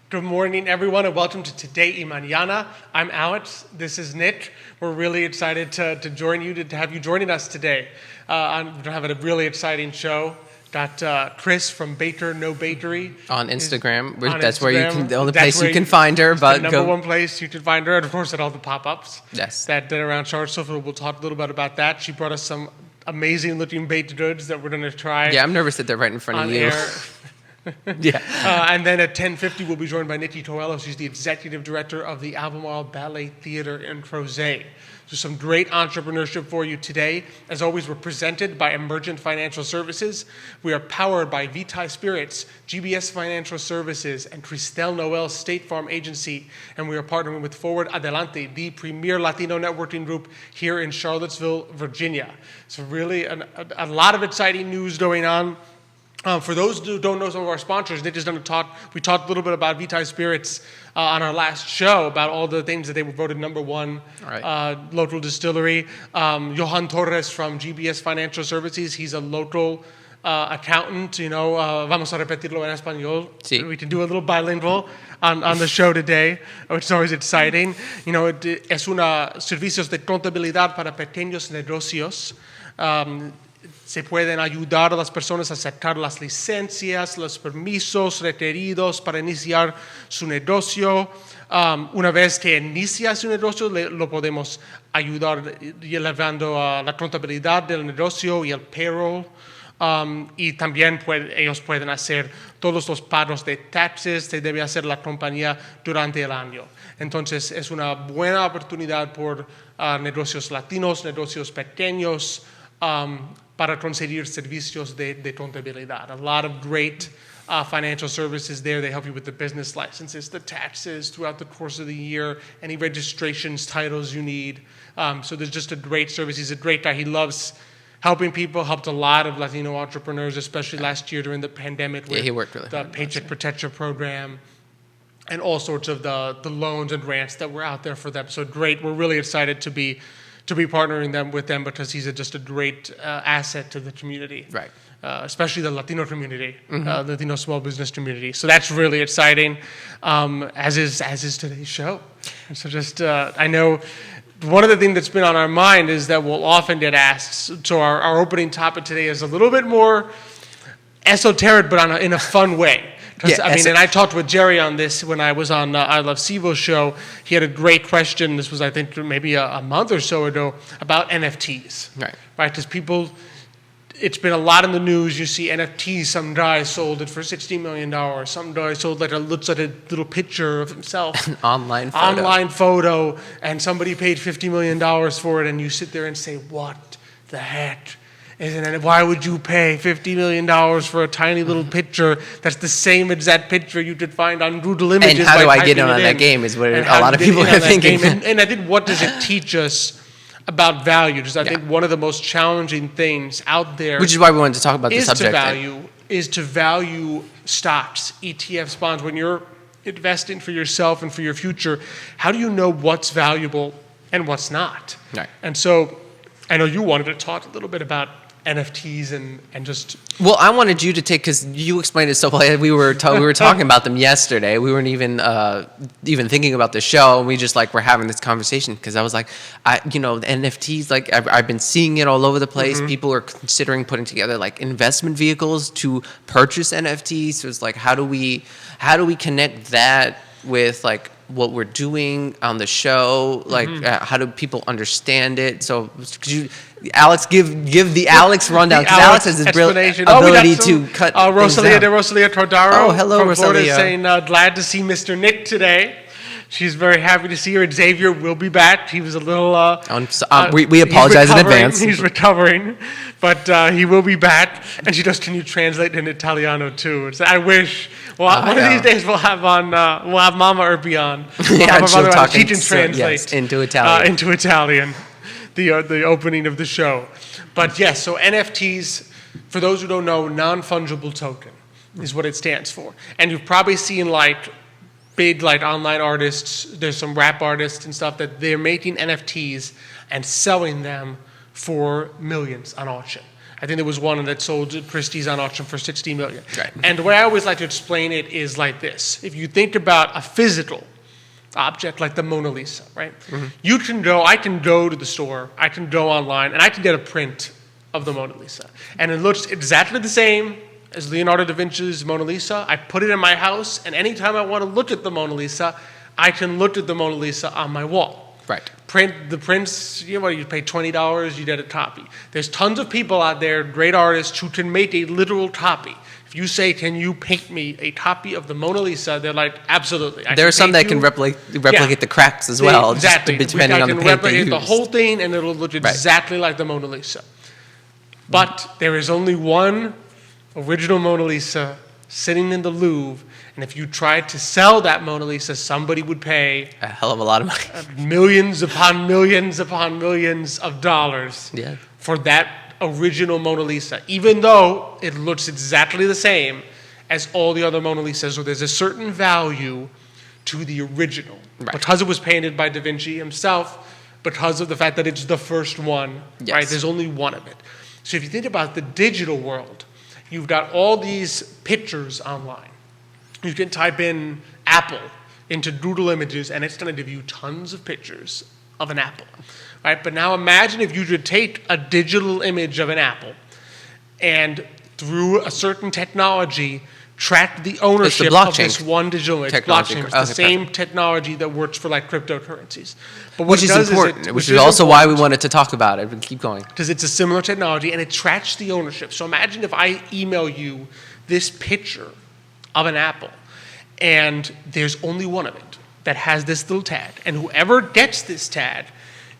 Good morning, everyone, and welcome to Today y Mañana. I'm Alex. This is Nick. We're really excited to join you, to have you joining us today. We're going to have a really exciting show. Got Chris from Baker No Bakery on Instagram. That's Instagram. where you can. The only place you can find her. But the number one place you can find her, and of course at all the pop-ups. Yes. That did around Charlottesville. We'll talk a little bit about that. She brought us some amazing-looking baked goods that we're going to try. Yeah, I'm nervous that they're right in front of you. Air. Yeah. And then at 10:50, we'll be joined by Nicky Coelho. She's the executive director of the Albemarle Ballet Theater in Crozet. So some great entrepreneurship for you today. As always, we're presented by Emergent Financial Services. We are powered by Vitae Spirits, GBS Financial Services, and Cristel Noel State Farm Agency. And we are partnering with Forward Adelante, the premier Latino networking group here in Charlottesville, Virginia. So really a lot of exciting news going on. For those who don't know some of our sponsors, Nick is going to talk. We talked a little bit about Vitae Spirits on our last show about all the things that they were voted number one local distillery. Johan Torres from GBS Financial Services, he's a local accountant. Vamos a repetirlo en español. Sí. We can do a little bilingual on the show today, which is always exciting. Es una servicios de contabilidad para pequeños negocios. Se pueden ayudar a las personas a sacar las licencias, los permisos requeridos para iniciar su negocio. Una vez que inicia su negocio, lo podemos ayudar llevando la contabilidad del negocio y el payroll. Y también ellos pueden hacer todos los pagos de taxes que debe hacer la compañía durante el año. Entonces, es una buena oportunidad por negocios latinos, negocios pequeños, para conseguir servicios de contabilidad. A lot of great financial services there. They help you with the business licenses, the taxes throughout the course of the year, any registrations, titles you need. So there's just a great service. He's a great guy. He loves helping people, helped a lot of Latino entrepreneurs, especially last year during the pandemic with he worked really the hard Paycheck Protection Program and all sorts of the loans and grants that were out there for them. So great. We're really excited to be partnering with them because he's just a great asset to the community, right? Especially the Latino community, Latino small business community. So that's really exciting, as is today's show. And so just I know one of the things that's been on our mind is that we'll often get asked. So our opening topic today is a little bit more esoteric, but in a fun way. Because and I talked with Jerry on this when I was on I Love CVille show. He had a great question. This was, I think, maybe a month or so ago about NFTs. Right? Because it's been a lot in the news. You see NFTs. Some guy sold it for $60 million. Some guy sold looks like a little picture of himself. An online photo. And somebody paid $50 million for it. And you sit there and say, what the heck? Isn't it? Why would you pay $50 million for a tiny little picture that's the same exact picture you could find on Google Images? And how do I get in on that game is what a lot of people are thinking. And I think, what does it teach us about value? Because I think one of the most challenging things out there, which is why we wanted to talk about the subject, is to value stocks, ETFs, bonds. When you're investing for yourself and for your future, how do you know what's valuable and what's not? Right. And so I know you wanted to talk a little bit about NFTs and just... Well, I wanted you to take, because you explained it so well. We were talking about them yesterday. We weren't even thinking about the show. We just were having this conversation because I was like, the NFTs, I've been seeing it all over the place. Mm-hmm. People are considering putting together investment vehicles to purchase NFTs. So it's how do we connect that with what we're doing on the show? How do people understand it? So could you, Alex, give the Alex rundown, because Alex has this brilliant ability to cut Rosalia Tordaro. Oh, hello, from Rosalia. Florida, saying glad to see Mr. Nick today. She's very happy to see her. Xavier will be back. He was a little... we apologize in advance. He's recovering, but he will be back. And she goes, can you translate in Italiano too? So I wish... Well, one of these days we'll have Mama Urpí on. She'll talk she can translate into Italian. Into Italian, the opening of the show. But yes, so NFTs, for those who don't know, non-fungible token is what it stands for. And you've probably seen big online artists, there's some rap artists and stuff that they're making NFTs and selling them for millions on auction. I think there was one that sold at Christie's on auction for $60 million. Right. And the way I always like to explain it is like this. If you think about a physical object like the Mona Lisa, right? I can go to the store, I can go online, and I can get a print of the Mona Lisa. And it looks exactly the same as Leonardo da Vinci's Mona Lisa. I put it in my house, and anytime I want to look at the Mona Lisa, I can look at the Mona Lisa on my wall. Right. The prints, you pay $20, you get a copy. There's tons of people out there, great artists, who can make a literal copy. If you say, can you paint me a copy of the Mona Lisa, they're like, absolutely. There are some that can replicate the cracks as well, exactly. Depending on the paint they replicate use. the whole thing, and it'll look exactly like the Mona Lisa. But there is only one original Mona Lisa sitting in the Louvre, and if you tried to sell that Mona Lisa, somebody would pay a hell of a lot of money. Millions upon millions upon millions of dollars for that original Mona Lisa, even though it looks exactly the same as all the other Mona Lisas. So there's a certain value to the original because it was painted by Da Vinci himself, because of the fact that it's the first one, right? There's only one of it. So if you think about the digital world, you've got all these pictures online. You can type in Apple into Google Images, and it's going to give you tons of pictures of an apple, right? But now imagine if you could take a digital image of an apple and through a certain technology track the ownership of this one digital image. Blockchain. It's the same technology that works for like cryptocurrencies. But which is important, which is also why we wanted to talk about it. But keep going. Because it's a similar technology, and it tracks the ownership. So imagine if I email you this picture of an apple, and there's only one of it that has this little tag, and whoever gets this tag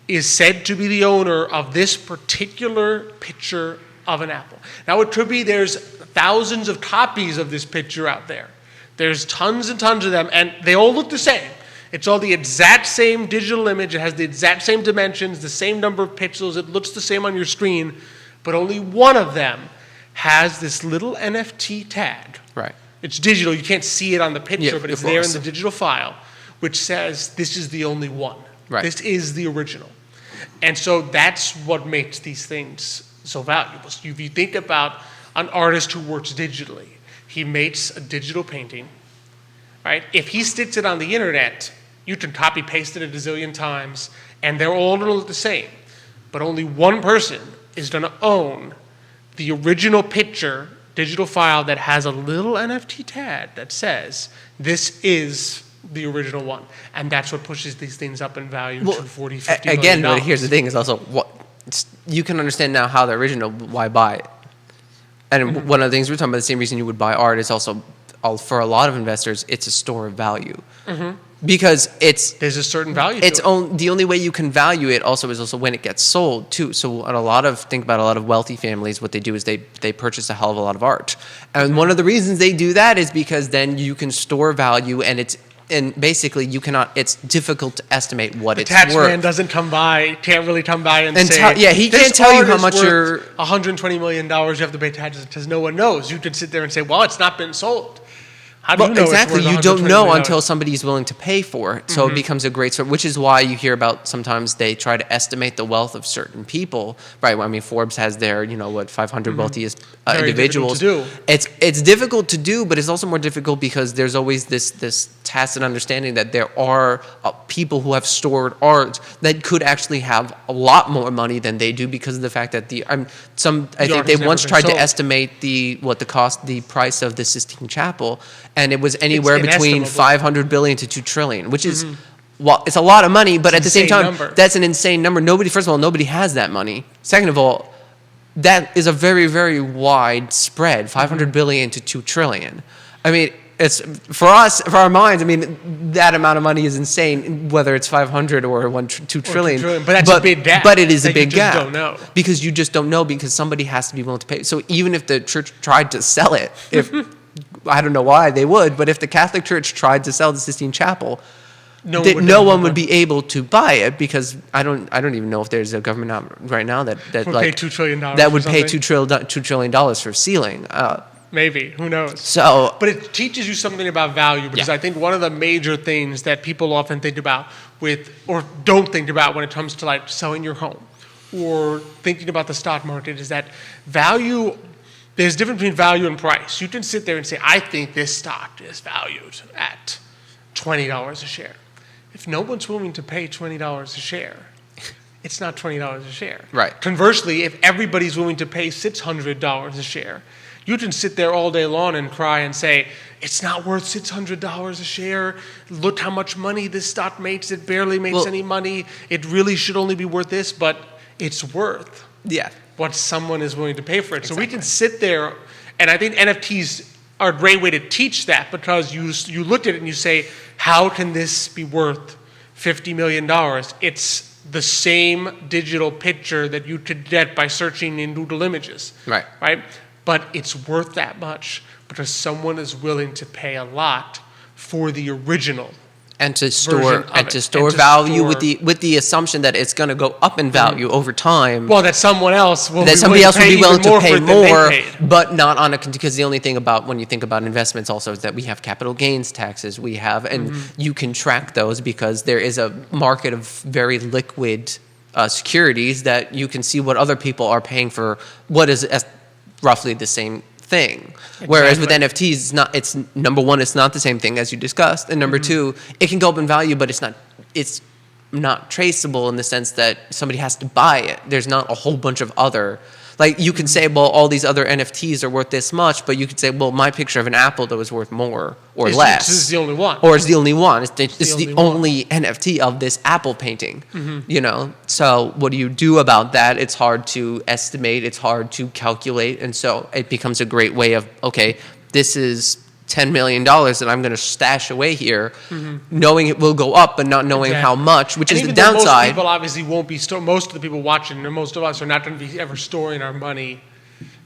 is said to be the owner of this particular picture of an apple. Now it could be there's thousands of copies of this picture out there. There's tons and tons of them, and they all look the same. It's all the exact same digital image. It has the exact same dimensions, the same number of pixels. It looks the same on your screen, but only one of them has this little NFT tag. Right. It's digital. You can't see it on the picture, but it's there in the digital file, which says this is the only one. Right. This is the original. And so that's what makes these things so valuable. So if you think about an artist who works digitally, he makes a digital painting, right? If he sticks it on the internet, you can copy paste it a gazillion times, and they're all going to look the same. But only one person is going to own the original picture digital file that has a little NFT tag that says this is the original one. And that's what pushes these things up in value to 40, 50 million again, dollars. but here's the thing is also you can understand now how the original, why buy it. And one of the things we're talking about, the same reason you would buy art is also, for a lot of investors, it's a store of value. Because there's a certain value to it. The only way you can value it also is also when it gets sold too. So think about a lot of wealthy families, what they do is they purchase a hell of a lot of art. And one of the reasons they do that is because then you can store value, and basically it's difficult to estimate what it's worth. The taxman can't really come by and say, he can't tell you how much you're $120 million you have to pay taxes, because no one knows. You could sit there and say, well, it's not been sold. How do you know exactly, it's worth you don't $120 know million? until somebody is willing to pay for it. So it becomes a great sort, which is why you hear about sometimes they try to estimate the wealth of certain people, right? I mean, Forbes has their 500 wealthiest individuals. Very difficult to do. It's difficult to do, but it's also more difficult because there's always this tacit understanding that there are people who have stored art that could actually have a lot more money than they do because of the fact that I think they once tried to estimate the price of the Sistine Chapel, and it was anywhere between 500 billion to 2 trillion, which is it's a lot of money, but at the same time, that's an insane number. First of all, nobody has that money. Second of all, that is a very, very wide spread, 500 billion to 2 trillion. I mean, it's for our minds. I mean, that amount of money is insane, whether it's 500 or 2 trillion. But that's a big gap. But it is a big gap. Don't know. Because you just don't know, because somebody has to be willing to pay. So even if the church tried to sell it, I don't know why they would, but if the Catholic Church tried to sell the Sistine Chapel, no one would be able to buy it, because I don't even know if there's a government out right now that pay $2 trillion that would pay $2 trillion for sealing. Maybe, who knows? But it teaches you something about value, because I think one of the major things that people often think about or don't think about when it comes to like selling your home or thinking about the stock market is that there's a difference between value and price. You can sit there and say, I think this stock is valued at $20 a share. If no one's willing to pay $20 a share, it's not $20 a share. Right. Conversely, if everybody's willing to pay $600 a share, you can sit there all day long and cry and say, it's not worth $600 a share. Look how much money this stock makes. It barely makes any money. It really should only be worth this, but it's worth what someone is willing to pay for it. Exactly. So we can sit there, and I think NFTs are a great way to teach that, because you look at it and you say, how can this be worth $50 million? It's the same digital picture that you could get by searching in Google Images. Right? But it's worth that much because someone is willing to pay a lot for the original. And to store value with the assumption that it's going to go up in value over time. Well, that somebody else will be willing to pay more, but not on because the only thing about when you think about investments also is that we have capital gains taxes and you can track those because there is a market of very liquid securities that you can see what other people are paying for what is roughly the same thing. Exactly. Whereas with NFTs, it's number one, it's not the same thing as you discussed, and number two, it can go up in value, but it's not traceable in the sense that somebody has to buy it. There's not a whole bunch of other. Like you can say, well, all these other NFTs are worth this much, but you could say, well, my picture of an apple that was worth more or less. This is the only one. Or it's the only one. It's the only NFT of this apple painting. So what do you do about that? It's hard to estimate. It's hard to calculate. And so it becomes a great way of, okay, this is $10 million that I'm going to stash away here, knowing it will go up, but not knowing how much, which is the downside. Most people obviously won't be most of the people watching, or most of us are not going to be ever storing our money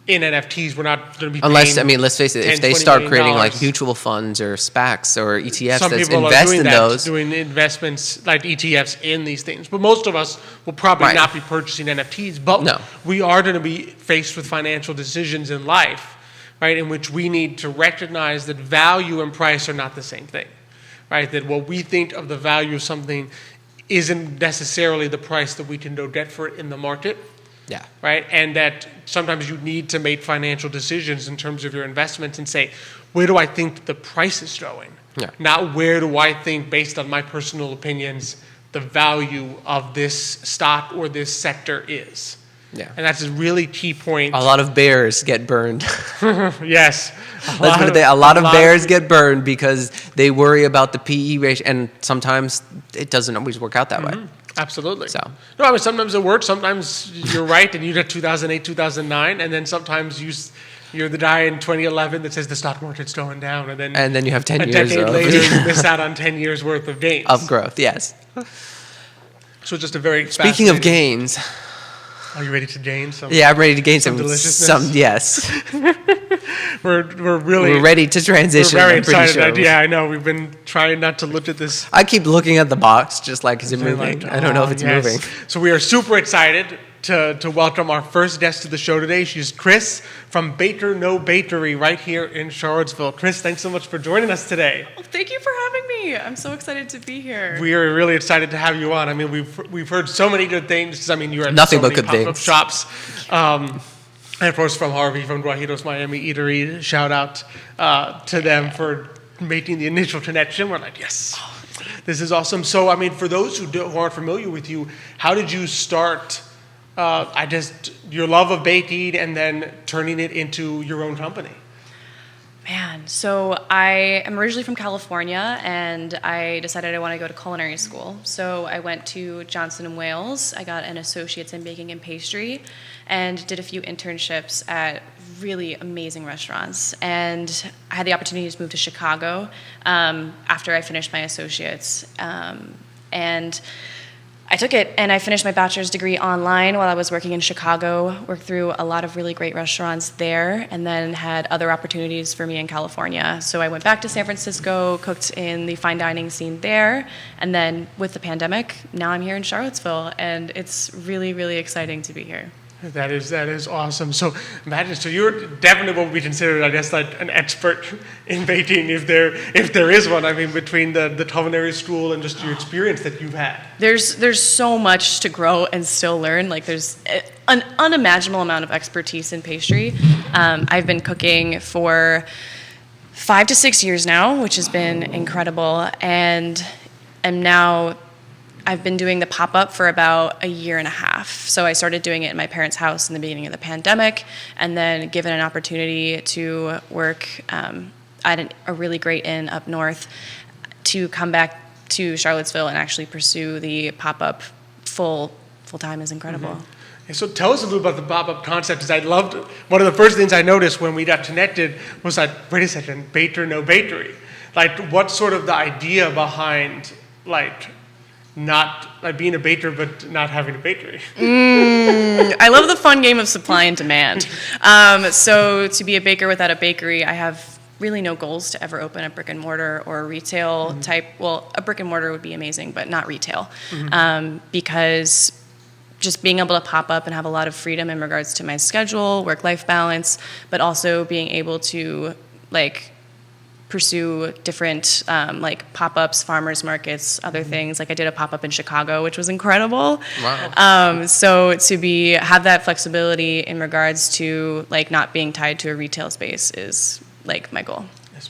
in NFTs. We're not going to be unless, let's face it, if they start creating like mutual funds or SPACs or ETFs that invest in those. Doing investments like ETFs in these things. But most of us will probably not be purchasing NFTs, but we are going to be faced with financial decisions in life, right, in which we need to recognize that value and price are not the same thing, right? That what we think of the value of something isn't necessarily the price that we can go get for it in the market, right? And that sometimes you need to make financial decisions in terms of your investments and say, where do I think the price is going? Not where do I think, based on my personal opinions, the value of this stock or this sector is. And that's a really key point. A lot of bears get burned. Yes. A lot of bears get burned because they worry about the PE ratio, and sometimes it doesn't always work out that way. Absolutely. No, sometimes it works. Sometimes you're right, and you get 2008, 2009, and then sometimes you're the guy in 2011 that says the stock market's going down, and then you have 10 years a decade later you miss out on 10 years worth of gains of growth. Yes. So just a very speaking of gains. Are you ready to gain some? Yeah, I'm ready to gain some deliciousness. Yes. We're ready to transition. We're very excited. Sure. Yeah, I know. We've been trying not to look at this. I keep looking at the box, just like, is it moving? I don't know if it's moving. So we are super excited to welcome our first guest to the show today. She's Chris from Baker No Bakery right here in Charlottesville. Chris, thanks so much for joining us today. Well, thank you for having me. I'm so excited to be here. We are really excited to have you on. We've heard so many good things. You're at nothing so but many good pop-up things. shops. And of course from Harvey, from Guajiros Miami Eatery. Shout out to them for making the initial connection. We're like, yes, this is awesome. So, for those who aren't familiar with you, how did you start your love of baking and then turning it into your own company? Man, so I am originally from California, and I decided I want to go to culinary school. So I went to Johnson & Wales. I got an associate's in baking and pastry and did a few internships at really amazing restaurants. And I had the opportunity to move to Chicago after I finished my associate's. And I took it, and I finished my bachelor's degree online while I was working in Chicago, worked through a lot of really great restaurants there, and then had other opportunities for me in California. So I went back to San Francisco, cooked in the fine dining scene there, and then with the pandemic, now I'm here in Charlottesville, and it's really, really exciting to be here. That is awesome. So imagine, so you're definitely what we consider, I guess, like an expert in baking, if there is one. I mean, between the culinary school and just your experience that you've had. There's so much to grow and still learn. Like there's an unimaginable amount of expertise in pastry. I've been cooking for 5 to 6 years now, which has been incredible, and I've been doing the pop-up for about a year and a half. So I started doing it in my parents' house in the beginning of the pandemic, and then given an opportunity to work at a really great inn up north, to come back to Charlottesville and actually pursue the pop-up full-time is incredible. Mm-hmm. And so tell us a little about the pop-up concept, because I loved, one of the first things I noticed when we got connected was like, wait a second, baker, no bakery. Like, what's sort of the idea behind, like, not like being a baker but not having a bakery? I love the fun game of supply and demand. So to be a baker without a bakery, I have really no goals to ever open a brick and mortar or a retail type. Well, a brick and mortar would be amazing, but not retail, because just being able to pop up and have a lot of freedom in regards to my schedule, work-life balance, but also being able to like pursue different like pop-ups, farmers markets, other things. Like I did a pop-up in Chicago, which was incredible. Wow. So to have that flexibility in regards to like not being tied to a retail space is like my goal.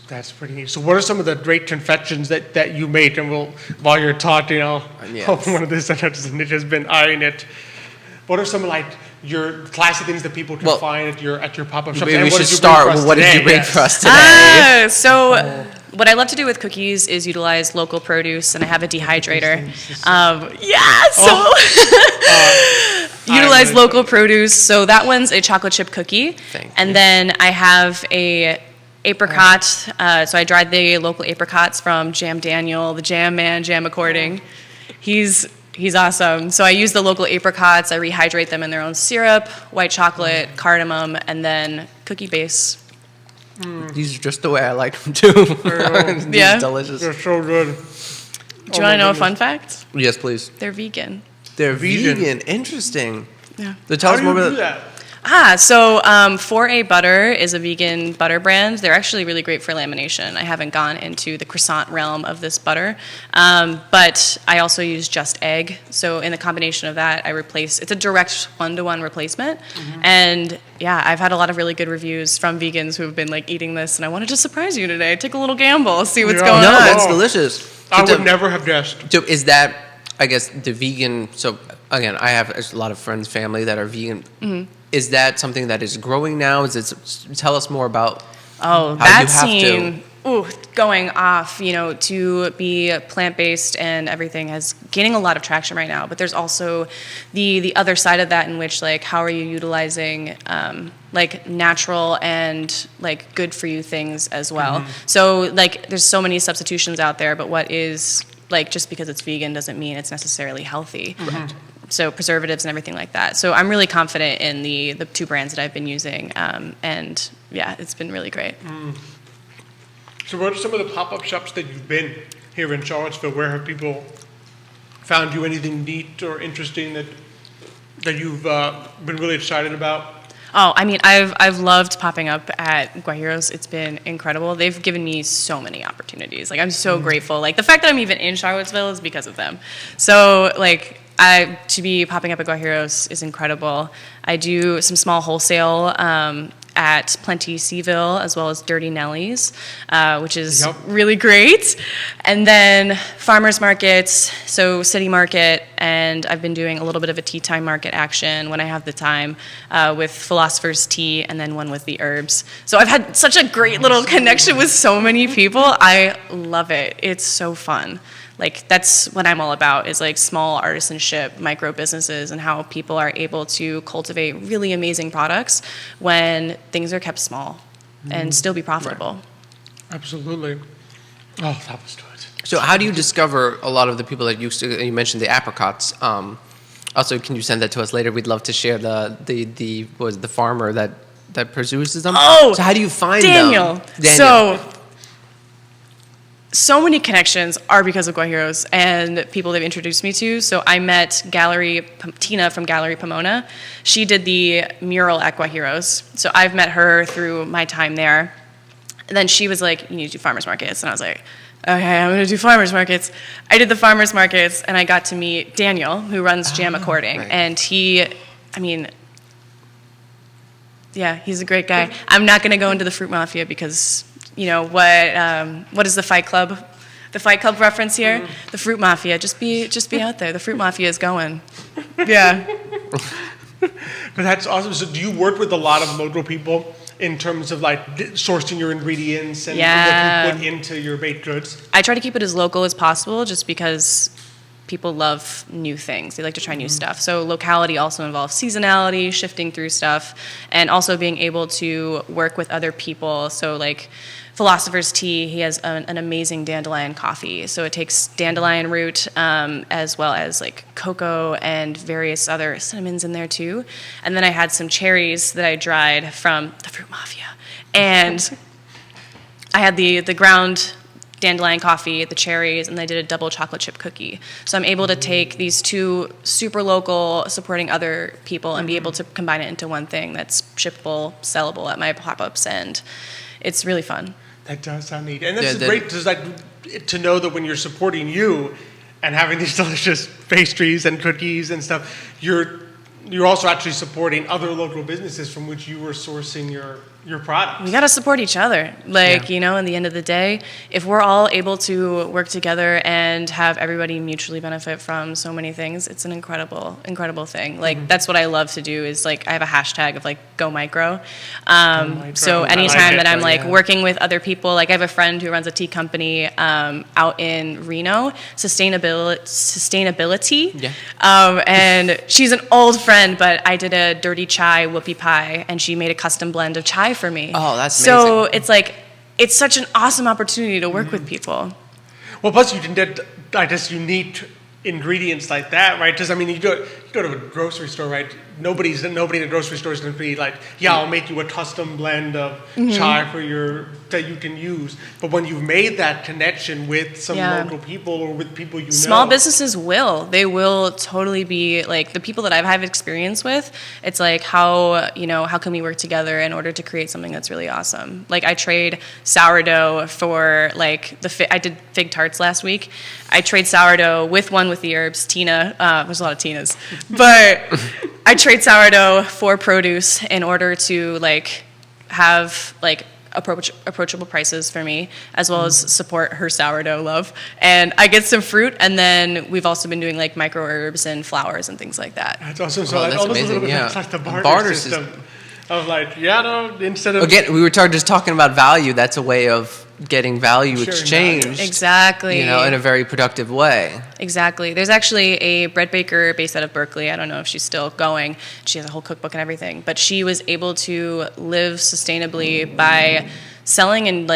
That's pretty neat. So what are some of the great confections that you make? And while you're talking, I'll open one of this. I noticed Nick has been eyeing it. What are some like your classic things that people can find at your pop-up shop? Maybe we should start. What did you bring for us today? What I love to do with cookies is utilize local produce, and I have a dehydrator. Utilize local produce. So that one's a chocolate chip cookie, and then I have a apricot. So I dried the local apricots from Jam Daniel, the Jam Man, Jam According. He's awesome. So I use the local apricots, I rehydrate them in their own syrup, white chocolate, cardamom, and then cookie base. These are just the way I like them too. Yeah. Delicious. They're so good. Do you want to know a fun fact? Yes, please. They're vegan. They're vegan. Interesting. Yeah. So tell us more about that. So 4A Butter is a vegan butter brand. They're actually really great for lamination. I haven't gone into the croissant realm of this butter, but I also use Just Egg. So in the combination of that, it's a direct one-to-one replacement. And yeah, I've had a lot of really good reviews from vegans who have been like eating this, and I wanted to surprise you today. Take a little gamble, see what's going on. No, that's delicious. I would never have guessed. So is that, I guess, the vegan, so again, I have a lot of friends, family that are vegan. Is that something that is growing now? Tell us more about how that you have scene, going off, to be plant-based and everything is gaining a lot of traction right now. But there's also the other side of that, in which, like, how are you utilizing like natural and like good for you things as well. So like there's so many substitutions out there, but what is, like, just because it's vegan doesn't mean it's necessarily healthy. So preservatives and everything like that. So I'm really confident in the two brands that I've been using, and yeah, it's been really great. So what are some of the pop-up shops that you've been here in Charlottesville? Where have people found you? Anything neat or interesting that you've been really excited about? Oh, I mean, I've loved popping up at Guajiros. It's been incredible. They've given me so many opportunities. Like, I'm so grateful. Like, the fact that I'm even in Charlottesville is because of them. So, like, to be popping up at Guajiros is incredible. I do some small wholesale at Plenty CVille, as well as Dirty Nelly's, which is really great. And then farmers markets, so City Market, and I've been doing a little bit of a tea time market action when I have the time, with Philosopher's Tea, and then one with the herbs. So I've had such a great little connection with so many people. I love it. It's so fun. Like, that's what I'm all about, is like small artisanship, micro businesses, and how people are able to cultivate really amazing products when things are kept small and still be profitable. Right. Absolutely. Oh, that was good. So how do you discover a lot of the people that you mentioned the apricots? Also, can you send that to us later? We'd love to share the farmer that, produces them. Oh, so how do you find Daniel. them? Daniel. So so many connections are because of Guajiros and people they've introduced me to. So I met Tina from Gallery Pomona. She did the mural at Guajiros. So I've met her through my time there. And then she was like, you need to do farmers markets. And I was like, okay, I'm going to do farmers markets. I did the farmers markets, and I got to meet Daniel, who runs Jam According. Right. And he's a great guy. I'm not going to go into the Fruit Mafia because, what is the Fight Club? The Fight Club reference here? The Fruit Mafia. Just be out there. The Fruit Mafia is going. Yeah. But that's awesome. So do you work with a lot of local people in terms of like sourcing your ingredients and what you put into your baked goods? I try to keep it as local as possible just because people love new things. They like to try new stuff. So locality also involves seasonality, shifting through stuff, and also being able to work with other people. So like Philosopher's Tea, he has an amazing dandelion coffee. So it takes dandelion root as well as like cocoa and various other cinnamons in there too. And then I had some cherries that I dried from the Fruit Mafia. And I had the ground dandelion coffee, the cherries, and I did a double chocolate chip cookie. So I'm able to take these two super local, supporting other people, and be able to combine it into one thing that's shippable, sellable at my pop-ups, and it's really fun. That does sound neat. And this is great to know that when you're supporting you and having these delicious pastries and cookies and stuff, you're also actually supporting other local businesses from which you are sourcing your products. We got to support each other. In the end of the day, if we're all able to work together and have everybody mutually benefit from so many things, it's an incredible, incredible thing. That's what I love to do is I have a hashtag of Go Micro. So anytime that I'm working with other people, I have a friend who runs a tea company out in Reno, Sustainability. Yeah. And she's an old friend, but I did a dirty chai whoopie pie, and she made a custom blend of chai for me. Oh, that's amazing. So it's such an awesome opportunity to work with people. Well, plus you can get, unique ingredients like that, right? Because you go to a grocery store, right? Nobody in a grocery store is going to be like, I'll make you a custom blend of chai that you can use. But when you've made that connection with some local people or with people you know, small businesses will totally be the people that I've had experience with. It's how can we work together in order to create something that's really awesome? I trade sourdough for I did fig tarts last week. I trade sourdough with the herbs, Tina. There's a lot of Tinas, but I trade sourdough for produce in order to have approachable prices for me, as well as support her sourdough love. And I get some fruit, and then we've also been doing micro herbs and flowers and things like that. That's awesome. So that's amazing. It's like the barter system. Of instead of again, we were just talking about value. That's a way of getting value exchanged. Value. Exactly. In a very productive way. Exactly. There's actually a bread baker based out of Berkeley. I don't know if she's still going. She has a whole cookbook and everything. But she was able to live sustainably by selling and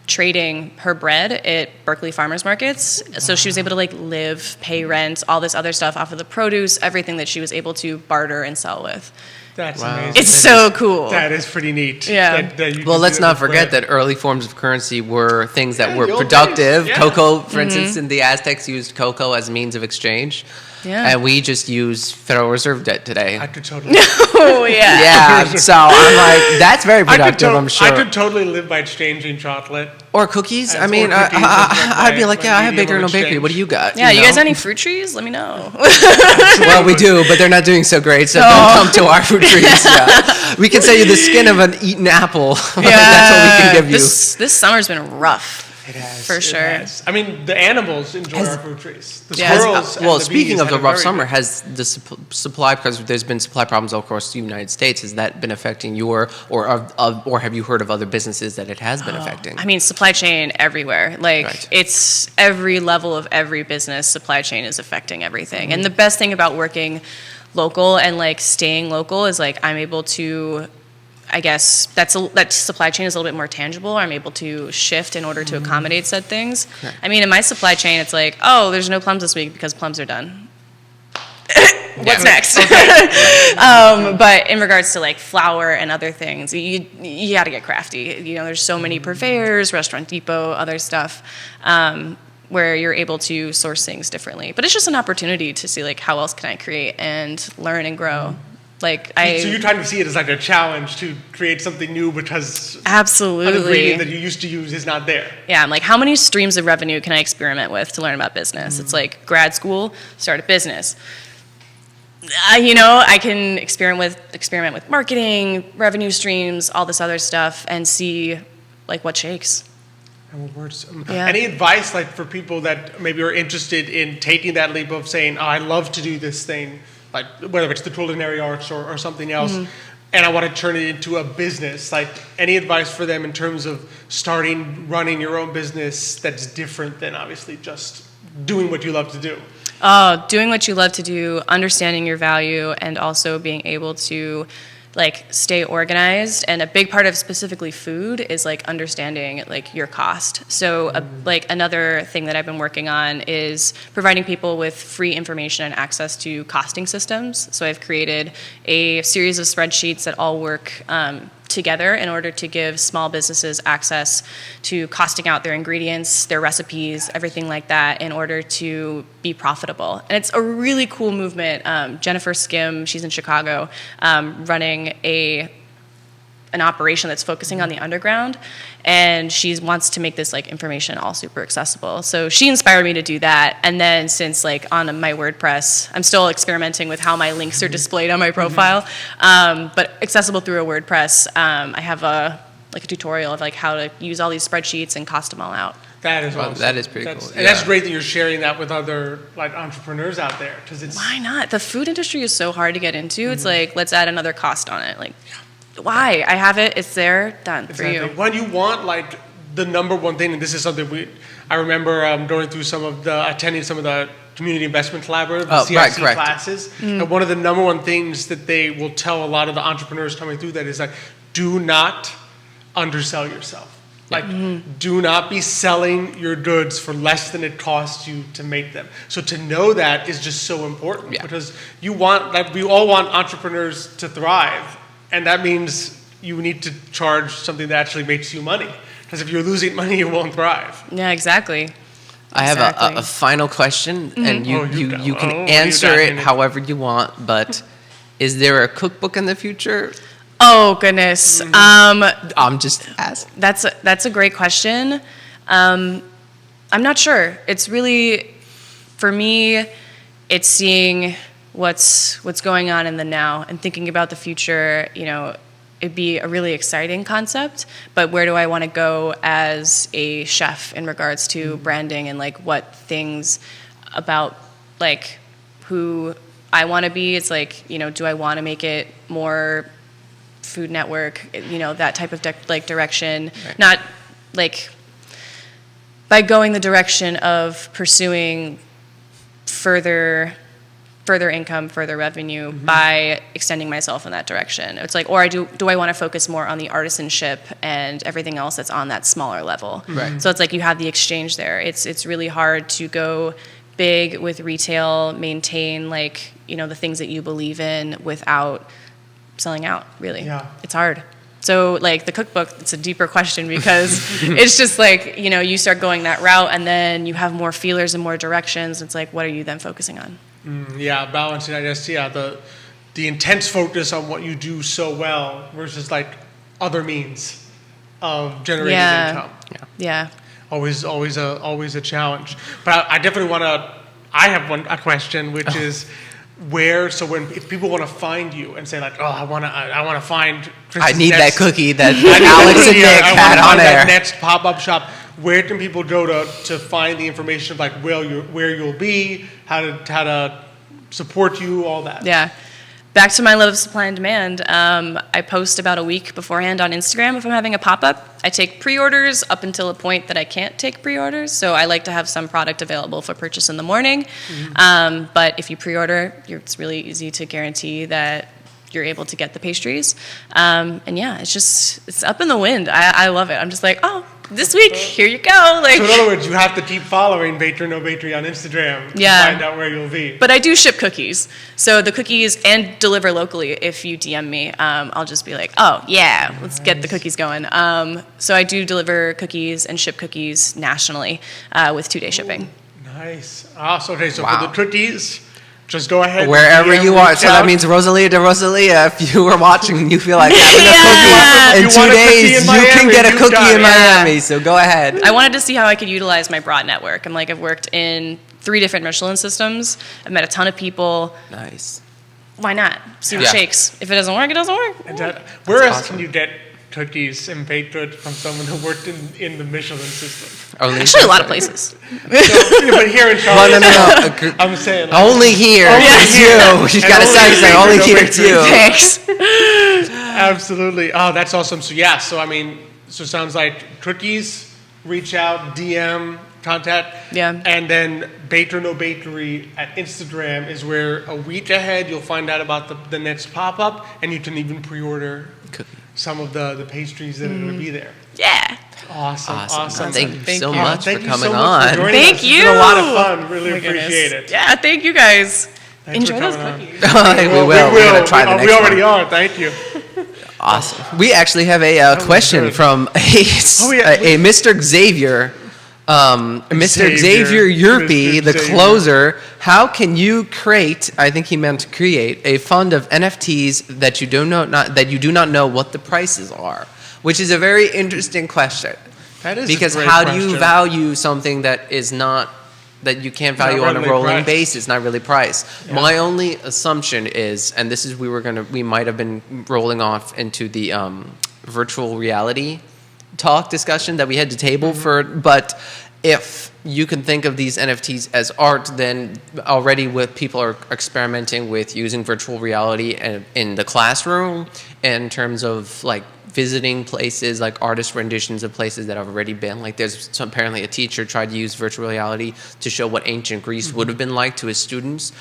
trading her bread at Berkeley farmers markets. So she was able to live, pay rent, all this other stuff off of the produce, everything that she was able to barter and sell with. That's amazing. It's so cool. That is pretty neat. Yeah. Well, let's not forget that early forms of currency were things that were productive. Yeah. Cocoa, for instance, and the Aztecs used cocoa as a means of exchange. Yeah. And we just use Federal Reserve debt today. I could totally. Oh, yeah. Yeah, so I'm that's very productive, I'm sure. I could totally live by exchanging chocolate. Or cookies. I'd be like, I have baker, no bakery. What do you got? Yeah, you guys have any fruit trees? Let me know. Well, we do, but they're not doing so great, so don't come to our fruit trees. Yeah. We can sell you the skin of an eaten apple. That's what we can give you. This summer's been rough. It has. For sure. Has. The animals enjoy our fruit trees. The squirrels. Well, and the speaking bees of the had a rough very summer, good- has the supply, because there's been supply problems all across the United States, has that been affecting or have you heard of other businesses that it has been affecting? Supply chain everywhere. Right. It's every level of every business. Supply chain is affecting everything. And the best thing about working local and staying local is I'm able to, I guess that supply chain is a little bit more tangible. I'm able to shift in order to accommodate said things. Okay. In my supply chain, it's there's no plums this week because plums are done. what's next? But in regards to like flour and other things, you got to get crafty. You know, there's so many purveyors, Restaurant Depot, other stuff, where you're able to source things differently. But it's just an opportunity to see like how else can I create and learn and grow. Like So you're trying to see it as like a challenge to create something new because absolutely an ingredient that you used to use is not there. Yeah, I'm like, how many streams of revenue can I experiment with to learn about business? It's like grad school, start a business. You know, I can experiment with marketing, revenue streams, all this other stuff, and see like what shakes. And what works. Yeah. Any advice like for people that maybe are interested in taking that leap of saying, oh, I love to do this thing, like whether it's the culinary arts or something else, and I want to turn it into a business, like any advice for them in terms of running your own business that's different than obviously just doing what you love to do? Doing what you love to do, understanding your value, and also being able to like stay organized. And a big part of specifically food is like understanding like your cost. So like another thing that I've been working on is providing people with free information and access to costing systems. So I've created a series of spreadsheets that all work together in order to give small businesses access to costing out their ingredients, their recipes, everything like that in order to be profitable. And it's a really cool movement. Jennifer Skim, she's in Chicago, running an operation that's focusing on the underground, and she wants to make this like information all super accessible. So she inspired me to do that. And then since like on my WordPress, I'm still experimenting with how my links are displayed on my profile, but accessible through a WordPress. I have a tutorial of like how to use all these spreadsheets and cost them all out. That is awesome. That is pretty cool. And that's great that you're sharing that with other like entrepreneurs out there, because it's Why not? The food industry is so hard to get into. It's like, let's add another cost on it. Like, why? I have it. It's there. Done for you. When you want like the number one thing, and this is something I remember going through attending some of the community investment collaborative CIC classes, and one of the number one things that they will tell a lot of the entrepreneurs coming through that is like, do not undersell yourself. Like, do not be selling your goods for less than it costs you to make them. So to know that is just so important, because we all want entrepreneurs to thrive, and that means you need to charge something that actually makes you money. Because if you're losing money, you won't thrive. Yeah, exactly. I have a final question, and you can answer it however you want, but is there a cookbook in the future? Oh, goodness. I'm just asking. That's a great question. I'm not sure. It's really, for me, it's seeing what's going on in the now and thinking about the future. You know, it'd be a really exciting concept, but where do I want to go as a chef in regards to branding and like what things about like who I want to be? It's like, you know, do I want to make it more Food Network, you know, that type of direction, right. Not like by going the direction of pursuing further income, further revenue by extending myself in that direction. It's like, or do I want to focus more on the artisanship and everything else that's on that smaller level? Right. So it's like you have the exchange there. It's really hard to go big with retail, maintain like, you know, the things that you believe in without selling out, really. Yeah. It's hard. So like the cookbook, it's a deeper question because it's just like, you know, you start going that route and then you have more feelers and more directions. It's like, what are you then focusing on? Balancing, I guess, the intense focus on what you do so well versus like other means of generating income. Yeah. Always a challenge. But I definitely I have a question, which is, if people want to find you and say like, oh, I want to find I need that cookie that Alex and Nick had on there. That next pop-up shop. Where can people go to find the information of like where you'll be, how to support you, all that? Yeah. Back to my love of supply and demand. I post about a week beforehand on Instagram if I'm having a pop-up. I take pre-orders up until a point that I can't take pre-orders, so I like to have some product available for purchase in the morning. But if you pre-order, it's really easy to guarantee that you're able to get the pastries. And yeah, it's up in the wind. I love it. I'm just like, oh, this week, here you go. Like, So in other words, you have to keep following Bakery No Bakery on Instagram to find out where you'll be. But I do ship cookies. So the cookies and deliver locally. If you DM me, I'll just be like, oh, yeah, let's get the cookies going. So I do deliver cookies and ship cookies nationally with 2-day shipping. Nice. Awesome. Okay, so Wow. for the cookies, just go ahead. Wherever DM, you are. reach So that out. means Rosalia to Rosalia, if you were watching and you feel like having Yeah. a cookie in You 2 want a cookie days, in you Miami, can get a you cookie got in it. Miami. So go ahead. I wanted to see how I could utilize my broad network. I've worked in 3 different Michelin systems. I've met a ton of people. Nice. Why not? See what Yeah. shakes. If it doesn't work, it doesn't work. Where else awesome. can you get cookies and baked goods from someone who worked in the Michelin system? Only Actually, a lot of places. But here in Well, Charlotte, no. I'm saying like, Only here. Only It's here. you. You And gotta only say here. only No here bakery. it's you. Thanks. absolutely. Oh, that's awesome. So yeah, so I mean, so it sounds like cookies, reach out, DM, contact. Yeah. And then Baker No Bakery at Instagram is where a week ahead you'll find out about the next pop-up, and you can even pre-order some of the pastries that are going to be there. Yeah. Awesome. Thank you Thank so you. much Thank for you coming so much for on. joining Thank us. you. It's been a lot of fun. Really Oh my goodness. appreciate it. Yeah, thank you guys. Thanks for Enjoy those coming on. cookies. we will. We're gonna try the next We already one. are. Thank you. Awesome. We actually have a question good. from a Mr. Xavier. Mr. Xavier Urpí, Mr. the Xavier. closer. How can you create? I think he meant create a fund of NFTs that you do not know what the prices are, which is a very interesting question. That is Because a great how do you question. value something that is not that you can't value on a readily rolling priced. basis, not really priced? My only assumption is, and this is we might have been rolling off into the virtual reality talk discussion that we had to table for, but if you can think of these NFTs as art, then already with people are experimenting with using virtual reality in the classroom in terms of like visiting places, like artist renditions of places that have already been. Like apparently a teacher tried to use virtual reality to show what ancient Greece would have been like to his students.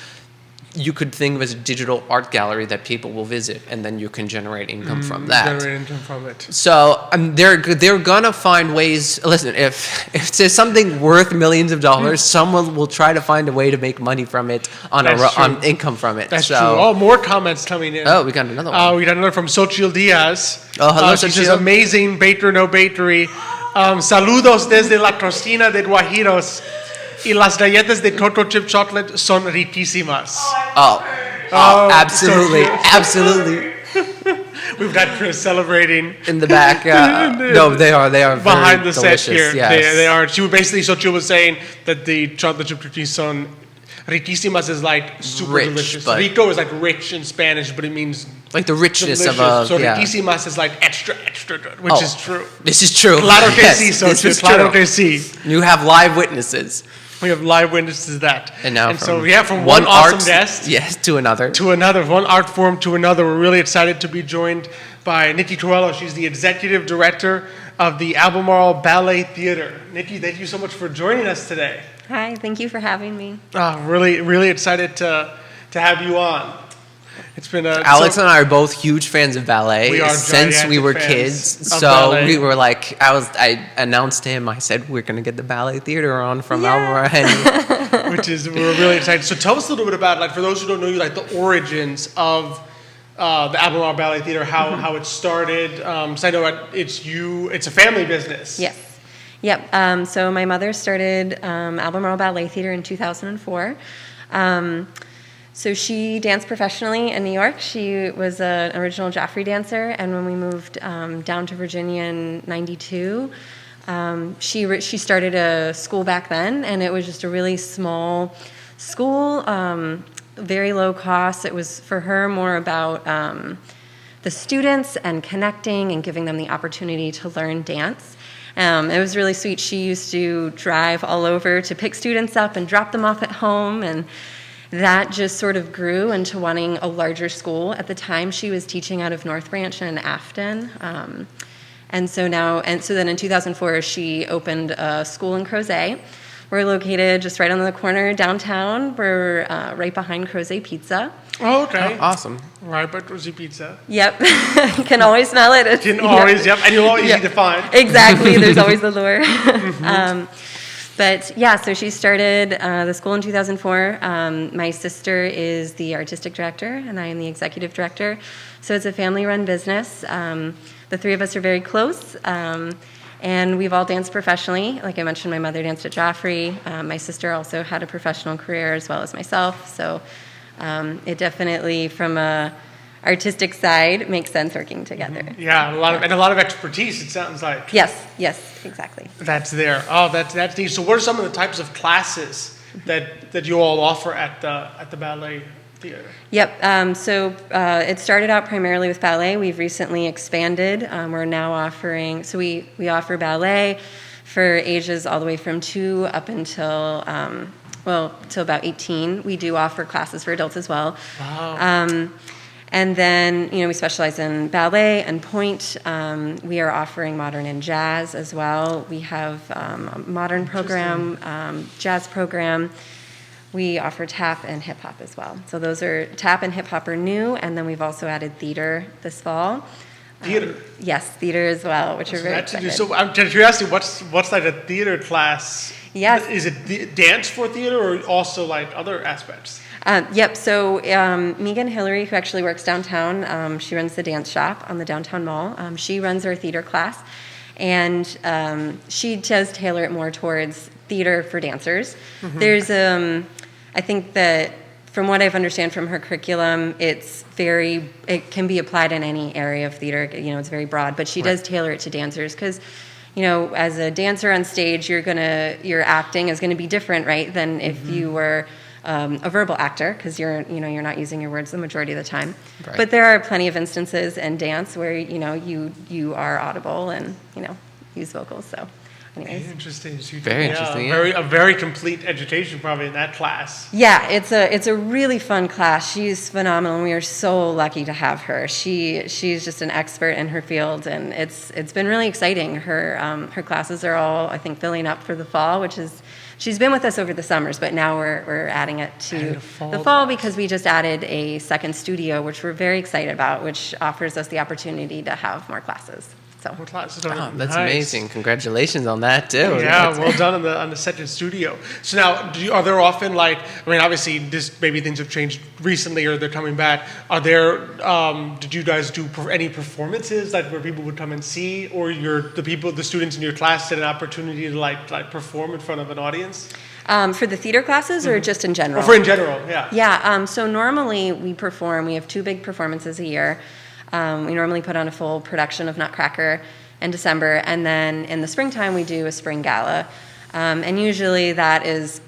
You could think of it as a digital art gallery that people will visit, and then you can generate income from that. Generate income from it. So they're gonna find ways. Listen, if there's something worth millions of dollars, someone will try to find a way to make money from it on income from it. That's so, true. Oh, more comments coming in. Oh, we got another one. We got another from Xochitl Diaz. Oh, hello, She says, Xochitl. amazing Baker No Bakery. Saludos desde la cocina de Guajiros. Y las galletas de cocoa chip chocolate son riquísimas. Oh, absolutely, so cute. absolutely. We've got Chris celebrating In the back, no, they are behind very the set delicious, here. Yes. They are. Xochitl was saying that the chocolate chip cookies son riquísimas is like super Rich, delicious. but- Rico is like rich in Spanish, but it means Like the richness delicious. of So yeah. riquísimas is like extra good, which Oh, is true. This is true. Claro que Yes, sí, this Xochitl. is Claro true. que sí. You have live witnesses. We have live witnesses to that. And now so we have from one art, awesome guest yes, to another. to another, one art form to another. We're really excited to be joined by Nicky Coelho. She's the executive director of the Albemarle Ballet Theater. Nicky, thank you so much for joining us today. Hi, thank you for having me. Really excited to have you on. It's been Alex and I are both huge fans of ballet We are since we gigantic were fans kids. of So ballet. we were like, I announced to him, I said, we're going to get the ballet theater on from Albemarle. we're really excited. So tell us a little bit about, like, for those who don't know you, like the origins of the Albemarle Ballet Theater, how it started. So I know it's a family business. Yes. Yep. So my mother started Albemarle Ballet Theater in 2004. So she danced professionally in New York. She was an original Joffrey dancer, and when we moved down to Virginia in '92, she started a school back then, and it was just a really small school, very low cost. It was for her more about the students and connecting and giving them the opportunity to learn dance. It was really sweet. She used to drive all over to pick students up and drop them off at home, and that just sort of grew into wanting a larger school. At the time, she was teaching out of North Branch and Afton. And so then in 2004, she opened a school in Crozet. We're located just right on the corner downtown. We're right behind Crozet Pizza. Oh, okay. Oh, awesome. Right, but Rosie Pizza. Yep, you can always smell it. You can always, yep, and you're always easy to find. Exactly, there's always the lure. But yeah, so she started the school in 2004. My sister is the artistic director, and I am the executive director. So it's a family-run business. The three of us are very close, and we've all danced professionally. Like I mentioned, my mother danced at Joffrey. My sister also had a professional career as well as myself. So it definitely, from a artistic side, makes sense working together. Yeah, a lot of expertise, it sounds like. Yes, exactly. That's there. Oh, that's neat. So what are some of the types of classes that you all offer at the ballet theater? Yep. So it started out primarily with ballet. We've recently expanded. We're now offering, so we offer ballet for ages all the way from 2 up until till about 18. We do offer classes for adults as well. Wow. And then, we specialize in ballet and point. We are offering modern and jazz as well. We have a modern program, jazz program. We offer tap and hip hop as well. So those are, tap and hip hop are new, and then we've also added theater this fall. Theater? Yes, theater as well, which are very excited. So I'm curious, what's like a theater class? Yes. Is it dance for theater or also like other aspects? Yep, so Megan Hillary, who actually works downtown, she runs the dance shop on the downtown mall. She runs our theater class, and she does tailor it more towards theater for dancers. Mm-hmm. There's, I think that from what I've understand from her curriculum, it can be applied in any area of theater. It's very broad, but she does tailor it to dancers because, as a dancer on stage, your acting is gonna be different, right, than if you were a verbal actor, because you're not using your words the majority of the time. Right. But there are plenty of instances in dance where you are audible and use vocals. So, anyways, interesting. Very interesting. Yeah. A very complete education probably in that class. Yeah, it's a really fun class. She's phenomenal, and we are so lucky to have her. She's just an expert in her field, and it's been really exciting. Her classes are all, I think, filling up for the fall, which is. She's been with us over the summers, but now we're adding it to the fall because we just added a second studio, which we're very excited about, which offers us the opportunity to have more classes. So. More classes. That's amazing! Congratulations on that too. Yeah, well done on the second studio. So now, are there often obviously maybe things have changed recently or they're coming back. Are there? Did you guys do any performances where people would come and see, or the students in your class had an opportunity to perform in front of an audience? For the theater classes or just in general? For in general, yeah. Yeah. So normally we perform. We have 2 big performances a year. We normally put on a full production of Nutcracker in December, and then in the springtime we do a spring gala. And usually that is,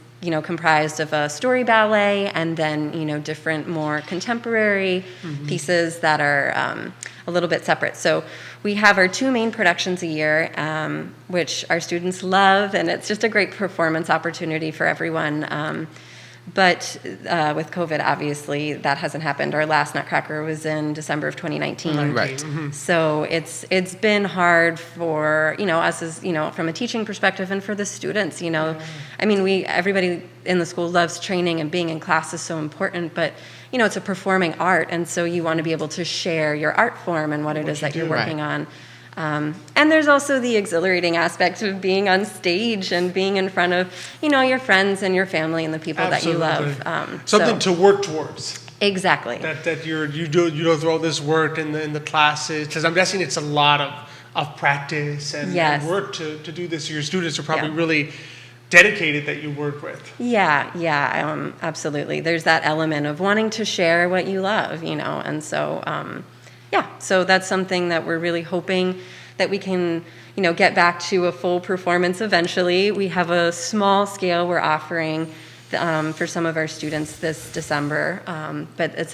comprised of a story ballet and then, different more contemporary pieces that are a little bit separate. So we have our 2 main productions a year, which our students love, and it's just a great performance opportunity for everyone. But with COVID, obviously, that hasn't happened. Our last Nutcracker was in December of 2019. Right. Mm-hmm. So it's been hard for us as from a teaching perspective and for the students. I mean, everybody in the school loves training and being in class is so important. But it's a performing art, and so you want to be able to share your art form and what it is that you're working on. And there's also the exhilarating aspect of being on stage and being in front of, your friends and your family and the people Absolutely. that you love. Something to work towards. Exactly. That you go through all this work in the classes, because I'm guessing it's a lot of practice and work to do this. Your students are probably really dedicated that you work with. Yeah, absolutely. There's that element of wanting to share what you love, and so. So that's something that we're really hoping that we can, get back to a full performance eventually. We have a small scale we're offering for some of our students this December, but it's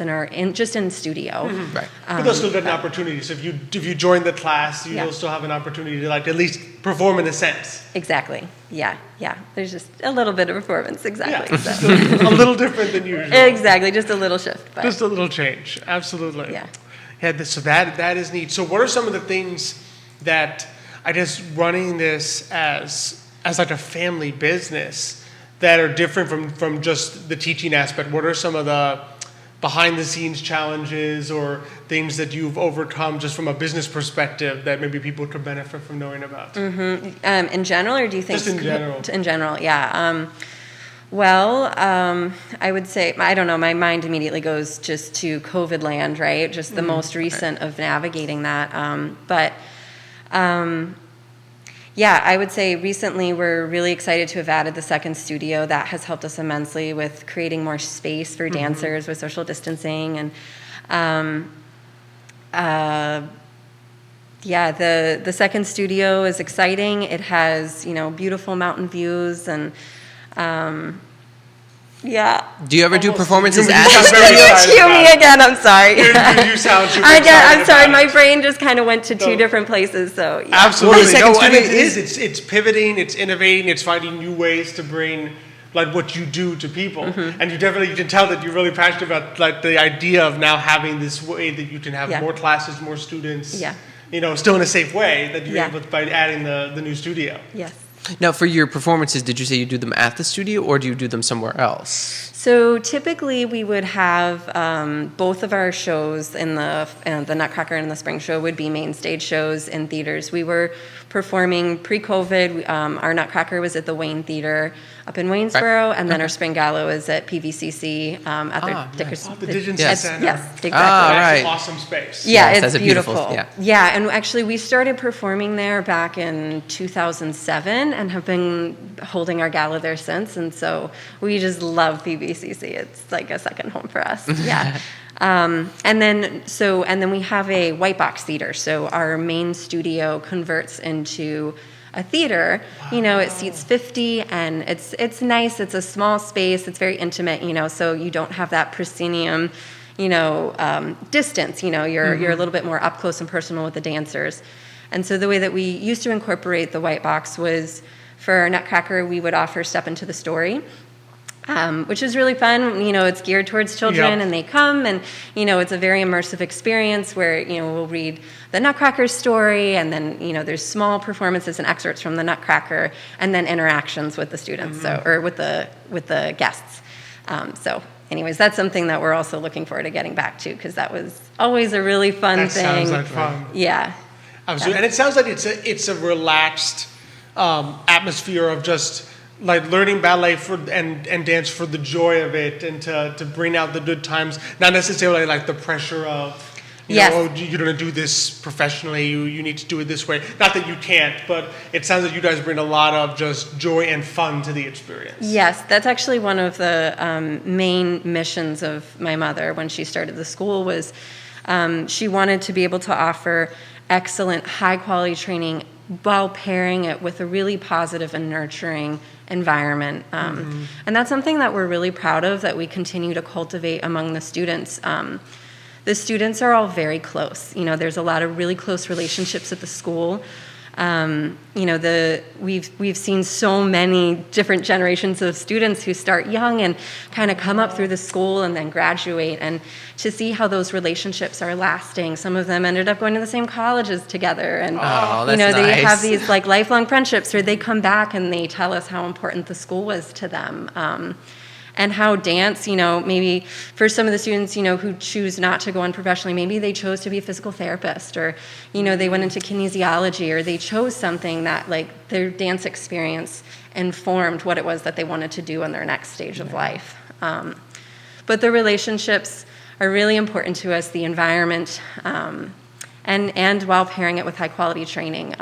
just in studio. Mm-hmm. Right. But they'll still get an opportunity. So if you join the class, you'll still have an opportunity to at least perform in a sense. Exactly. Yeah. There's just a little bit of performance. Exactly. Yeah, so. a little different than usual. Exactly. Just a little shift. But. Just a little change. Absolutely. Yeah. So that is neat. So what are some of the things that I guess running this as as like a family business that are different from just the teaching aspect? What are some of the behind the scenes challenges or things that you've overcome just from a business perspective that maybe people could benefit from knowing about? In general, or do you think? Just in general. In general, yeah. I would say, I don't know, my mind immediately goes just to COVID land, right? Just the most recent of navigating that. Yeah, I would say recently we're really excited to have added the second studio. That has helped us immensely with creating more space for dancers with social distancing. And the second studio is exciting. It has, beautiful mountain views and yeah. Do you ever do performances You at the sound very studio? excited Cue me about it. again, I'm sorry. You sound super I'm excited sorry, about my it. brain just kind of went to two So- different places, so yeah. Absolutely. Well, the second No, and studio it is. It's pivoting, it's innovating, it's finding new ways to bring like what you do to people. And you can tell that you're really passionate about like the idea of now having this way that you can have Yeah. more classes, more students, Yeah. Still in a safe way that you're Yeah. able to, by adding the new studio. Yes. Now, for your performances, did you say you do them at the studio or do you do them somewhere else? So typically we would have both of our shows in the Nutcracker and the Spring Show would be main stage shows in theaters. We were performing pre-COVID. Our Nutcracker was at the Wayne Theater up in Waynesboro, and then our Spring Gala was at PVCC at their nice. The Digency Yes. Center. Yes, exactly. Ah, That's right. an awesome space. Yeah, Yes, it's that's a beautiful- beautiful. yeah. And actually we started performing there back in 2007 and have been holding our gala there since. And so we just love PVCC. It's like a second home for us. Yeah. And then we have a white box theater. So our main studio converts into a theater. It seats 50 and it's nice. It's a small space. It's very intimate, so you don't have that proscenium, distance. You're a little bit more up close and personal with the dancers. And so the way that we used to incorporate the white box was for our Nutcracker, we would offer Step Into the Story. Which is really fun. It's geared towards children, Yep. and they come, and it's a very immersive experience where we'll read the Nutcracker story, and then there's small performances and excerpts from the Nutcracker, and then interactions with the students, or with the guests. Anyways, that's something that we're also looking forward to getting back to because that was always a really fun That thing. sounds like fun. Yeah. Absolutely. And it sounds like it's a relaxed atmosphere of just like learning ballet and dance for the joy of it and to bring out the good times, not necessarily like the pressure of you're going to do this professionally, you need to do it this way. Not that you can't, but it sounds like you guys bring a lot of just joy and fun to the experience. Yes, that's actually one of the main missions of my mother when she started the school was she wanted to be able to offer excellent, high-quality training while pairing it with a really positive and nurturing environment. And that's something that we're really proud of, that we continue to cultivate among the students. The students are all very close. There's a lot of really close relationships at the school. We've seen so many different generations of students who start young and kind of come up through the school and then graduate, and to see how those relationships are lasting. Some of them ended up going to the same colleges together, and that's they nice. have these like lifelong friendships, or they come back and they tell us how important the school was to them. And how dance, maybe for some of the students, who choose not to go on professionally, maybe they chose to be a physical therapist, or, they went into kinesiology, or they chose something that, like, their dance experience informed what it was that they wanted to do in their next stage of life. But the relationships are really important to us, the environment, and while pairing it with high-quality training.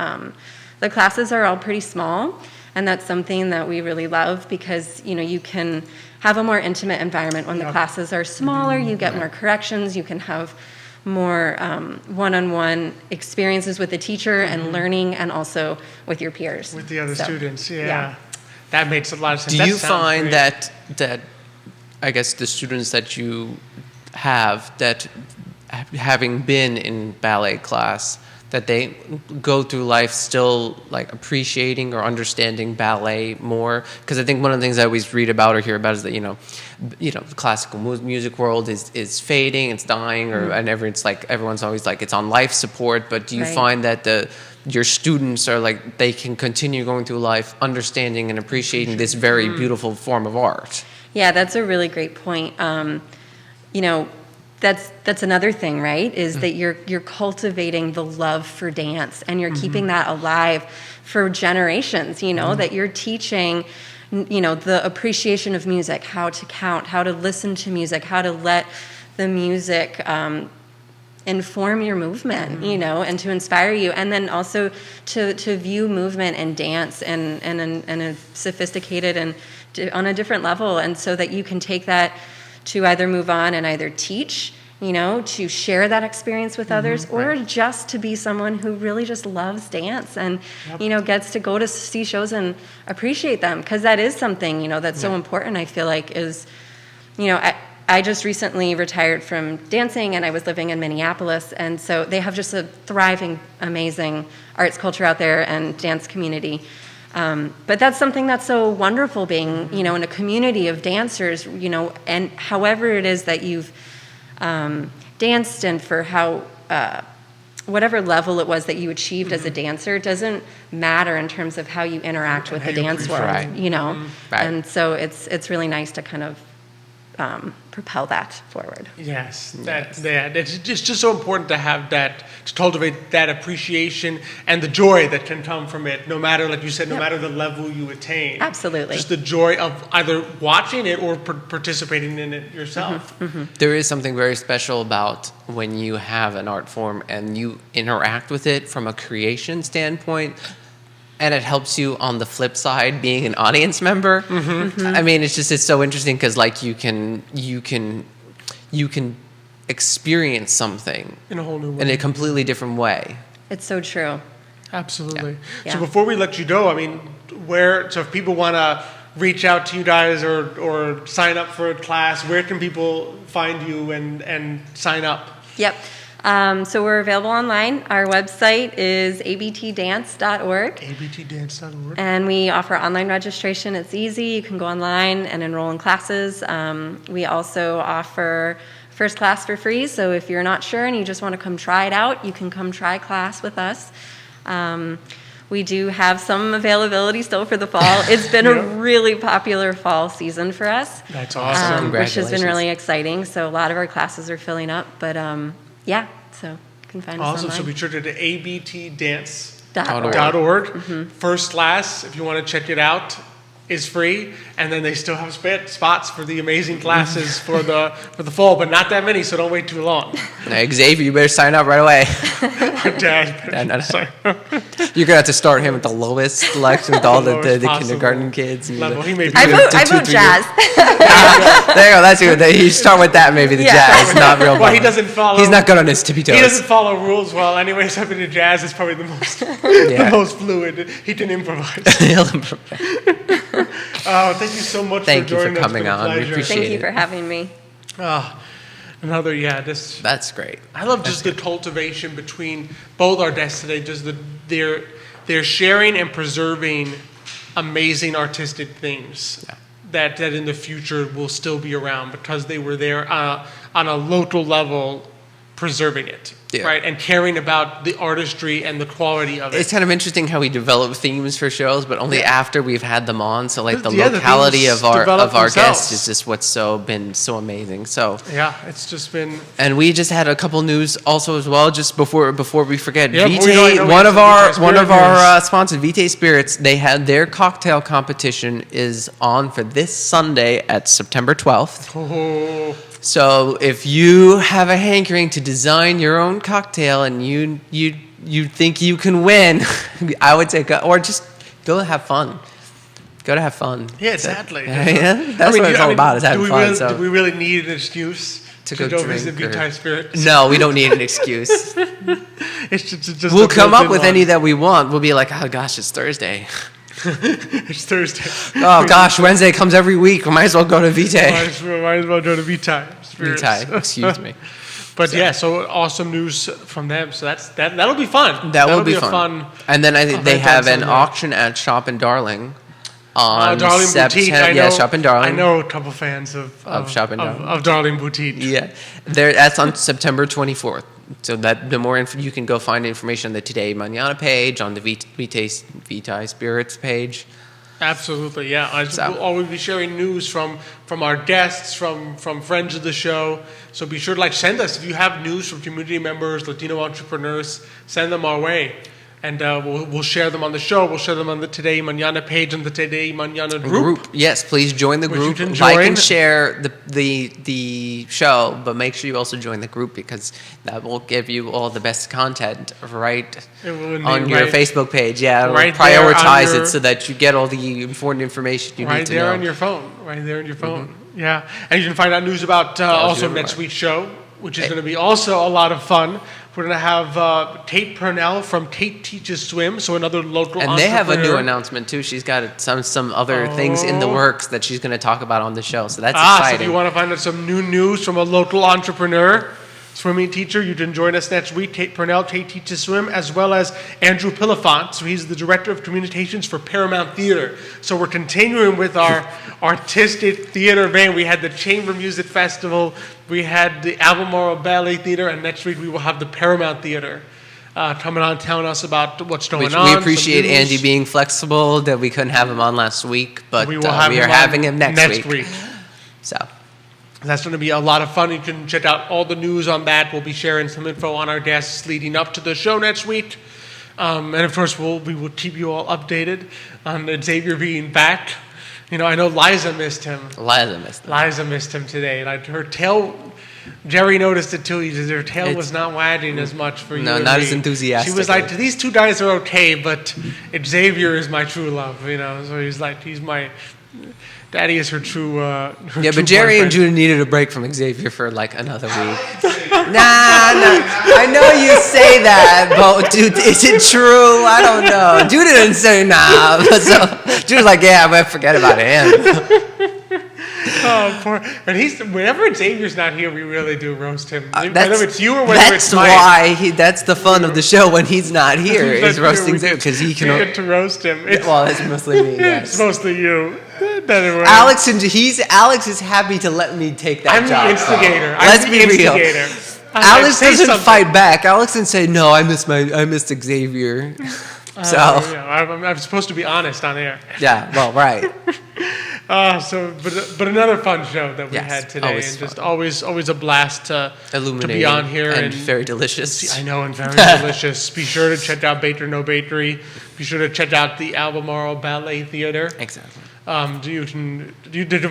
The classes are all pretty small, and that's something that we really love because, you can have a more intimate environment when the classes are smaller. You get more corrections. You can have more one-on-one experiences with the teacher and learning, and also with your peers. With the other students, yeah. That makes a lot of sense. Do That you sounds find great. that I guess the students that you have that having been in ballet class, that they go through life still like appreciating or understanding ballet more? Because I think one of the things I always read about or hear about is that the classical music world is fading, it's dying, or and everyone's always like it's on life support. But do you Right. find that your students are like, they can continue going through life understanding and appreciating this very beautiful form of art. Yeah, that's a really great point. You know, that's another thing, right? Is that you're cultivating the love for dance, and you're keeping that alive for generations. You know, that you're teaching, you know, the appreciation of music, how to count, how to listen to music, how to let the music inform your movement, you know, and to inspire you, and then also to view movement and dance in a sophisticated and on a different level, and so that you can take that to either move on and either teach, you know, to share that experience with others, or just to be someone who really just loves dance and, you know, gets to go to see shows and appreciate them, because that is something, you know, that's so important, I feel like, is, you know, I just recently retired from dancing, and I was living in Minneapolis, and so they have just a thriving, amazing arts culture out there and dance community. But that's something that's so wonderful, being, you know, in a community of dancers, you know, and however it is that you've danced, and for how, whatever level it was that you achieved as a dancer, it doesn't matter in terms of how you interact with the dance world, you know? And so it's really nice to kind of propel that forward. Yes, it's just so important to have that, to cultivate that appreciation and the joy that can come from it, no matter, like you said, no matter the level you attain. Absolutely. Just the joy of either watching it or participating in it yourself. There is something very special about when you have an art form and you interact with it from a creation standpoint, and it helps you on the flip side being an audience member. I mean, it's so interesting, because like you can experience something In a whole new way. in a completely different way. It's so true. Absolutely. Yeah. So before we let you go, I mean, so if people want to reach out to you guys or sign up for a class, where can people find you and sign up? Yep. So we're available online. Our website is abtdance.org. abtdance.org. And we offer online registration. It's easy. You can go online and enroll in classes. We also offer first class for free. So if you're not sure and you just want to come try it out, you can come try class with us. We do have some availability still for the fall. It's been a really popular fall season for us. That's awesome. Which has been really exciting. So a lot of our classes are filling up. But yeah, so you can find us Awesome. online. So be sure to .org. abtdance.org. First class, if you want to check it out, is free, and then they still have spots for the amazing classes for the fall, but not that many, so don't wait too long. Hey, Xavier, you better sign up right away. Dad, No. You're gonna have to start him at the lowest selection with all the kindergarten kids. And Level. He may be I vote jazz. there you go. That's good. You start with that, maybe the jazz, not real. Well, he doesn't follow. He's not good on his tippy toes. He doesn't follow rules well. Anyway, so the jazz is probably the most fluid. He can improvise. He'll improvise. Oh, thank you so much Thank for you joining for coming us. on. We appreciate Thank you for having me. That's great. I love just the cultivation between both our guests today. Just they're sharing and preserving amazing artistic things that in the future will still be around because they were there on a local level, preserving it. Yeah. Right, and caring about the artistry and the quality of it. It's kind of interesting how we develop themes for shows, but only after we've had them on. So like the Yeah, the locality themes of our develop guests themselves. is just what's been so amazing. So Yeah, it's just been. and we just had a couple news also as well. Just before we forget, Yeah, Vitae, I know we one have of our some Vitae Spirit sponsors, Vitae Spirits, they had their cocktail competition is on for this Sunday at September 12th. Oh, So if you have a hankering to design your own cocktail and you think you can win, I would say or just go have fun. Go to have fun. yeah, exactly. Yeah, that's what it's all about, is having fun. Do we really need an excuse to go visit drink Vitae Spirits? No, we don't need an excuse. It's just We'll a come up built-in with one. any that we want. We'll be like, oh gosh, it's Thursday. It's Thursday. Oh gosh, Wednesday comes every week. We might as well go to Vitae. Might as well go to Vitae Spirits. Vitae, excuse me. But yeah, so awesome news from them. So that'll be fun. That will be a fun. And then I think they event have on an Sunday. auction at Shop and Darling on Darling Boutique. I know, Shop and Darling. I know a couple fans of Shop and Darling. of Darling Boutique. Yeah, that's on September 24th. So that the more you can go find information on the Today Mañana page, on the Vitae Spirits page. Absolutely, yeah. So. We'll always be sharing news from our guests, from friends of the show. So be sure to send us if you have news from community members, Latino entrepreneurs. Send them our way, and we'll share them on the show. We'll share them on the Today Mañana page and the Today Mañana group. Yes, please join the group. You can Like join. and share the show, but make sure you also join the group because that will give you all the best content right on your Facebook page. Yeah, it'll right prioritize it so that you get all the important information you need to know. Right there on your phone. Right there on your phone. Yeah, and you can find out news about also next week's show, which is going to be also a lot of fun. We're going to have Tate Purnell from Tate Teaches Swim, so another local And they have a new entrepreneur. announcement too. She's got some other things in the works that she's going to talk about on the show. So that's So exciting. if you want to find out some new news from a local entrepreneur, swimming teacher, you can join us next week. Tate Purnell, Tate Teaches Swim, as well as Andrew Pilifant. So he's the Director of Communications for Paramount Theater. So we're continuing with our artistic theater vein. We had the Chamber Music Festival, we had the Albemarle Ballet Theater, and next week we will have the Paramount Theater coming on telling us about what's going on. We appreciate some news. Andy being flexible, that we couldn't have him on last week, but we are on having him next week. So that's going to be a lot of fun. You can check out all the news on that. We'll be sharing some info on our guests leading up to the show next week. And of course, we will keep you all updated on Xavier being back. I know Liza missed him. Liza missed him today. And her tail, Jerry noticed it too. He said her tail was not wagging as much for you. No, and not me. as enthusiastic. She was like, these two guys are okay, but Xavier is my true love, So he's like, he's my... Daddy is her true. yeah, true but Jerry boyfriend. and Judah needed a break from Xavier for another week. Nah, I know you say that, but dude, is it true? I don't know. Judah didn't say nah, but so Judah's like, yeah, but forget about him. Oh, poor. And whenever Xavier's not here, we really do roast him. Whether it's you or whether it's that's Mike. why that's the fun of the show when he's not here is roasting Xavier because he We can. get to roast him. Well, it's mostly me. Yes. It's mostly you. Anyway. Alex is happy to let me take that I'm job. the instigator. Let's I'm be the real. instigator. Alex Say doesn't something. fight back. Alex doesn't say no. I missed Xavier. So I'm supposed to be honest on air. yeah, well, right. But another fun show that we Yes, had today, always and just fun. always a blast to Illuminating be on here and very delicious. I know, and very delicious. Be sure to check out Baker No Bakery. Be sure to check out the Albemarle Ballet Theater. Exactly. You can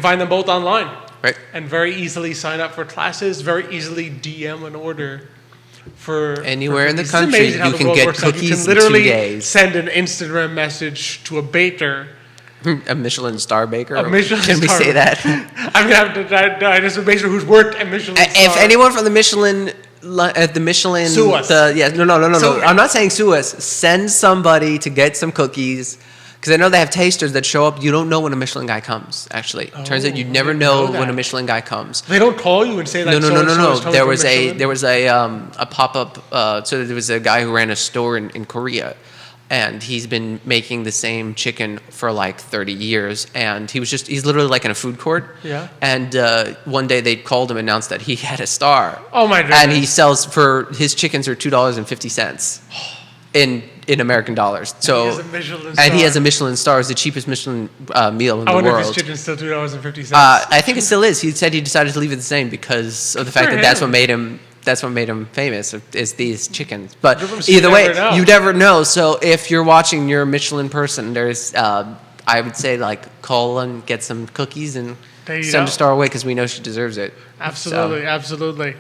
find them both online. Right. And very easily sign up for classes. Very easily DM an order for Anywhere in the cookies. It's country, amazing how you the can world get works out. cookies You in can 2 literally days. send an Instagram message to a baker. A Michelin star baker. A Michelin Can we star say that? I'm gonna have to. I just a baker who's worked at Michelin. If star. anyone from the Michelin, Sue us. No. I'm not saying sue us. Send somebody to get some cookies. Because I know they have tasters that show up. You don't know when a Michelin guy comes, actually. Turns out you never know when a Michelin guy comes. They don't call you and say like No. so-and-so is coming There from was Michelin? there was a pop-up. So there was a guy who ran a store in Korea, and he's been making the same chicken for like 30 years. And he's literally like in a food court. Yeah. And one day they called him and announced that he had a star. Oh my goodness. And he sells his chickens are $2.50 in American dollars. So he has a Michelin and star. he has a Michelin star. It's the cheapest Michelin meal in I the wonder world. if his chicken's still $2.50. I think it still is. He said he decided to leave it the same because of the fact for that that's him. what made him famous is these chickens. But You either way, never know. you never know. So if you're watching, you're a Michelin person. There's I would say like call and get some cookies and There you send go. a star away because we know she deserves it. Absolutely, So, absolutely.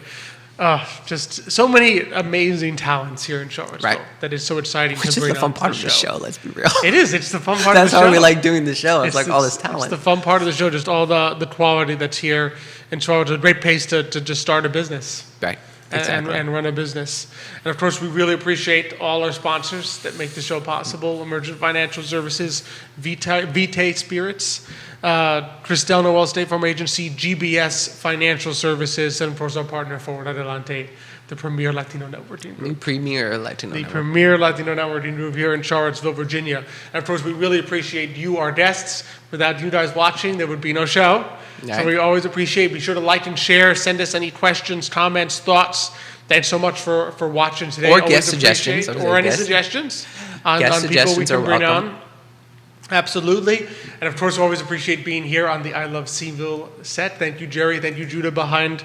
Just so many amazing talents here in Charlottesville. Right. That is so exciting which to is bring the fun onto part of the show. Let's be real. It is. It's the fun part That's of the show. how we like doing the show. It's like all this It's talent. the fun part of the show, just all the quality that's here in Charlottesville. A great place to just start a business. Right. and- Exactly. and run a business. And of course, we really appreciate all our sponsors that make the show possible: Emergent Financial Services, Vitae Spirits, Cristel, Noel State Farm Agency, GBS Financial Services, and of course our partner Forward Adelante the premier Latino networking group. The premier Latino The network. premier Latino networking group here in Charlottesville, Virginia. And of course, we really appreciate you, our guests. Without you guys watching, there would be no show. So Right. we always appreciate. Be sure to like and share. Send us any questions, comments, thoughts. Thanks so much for watching today. Or Always guest suggestions. appreciate- I was Or like, any guest- suggestions on guest people we suggestions can are bring welcome. on. Absolutely. And of course, we always appreciate being here on the I Love CVille set. Thank you, Jerry. Thank you, Judah, behind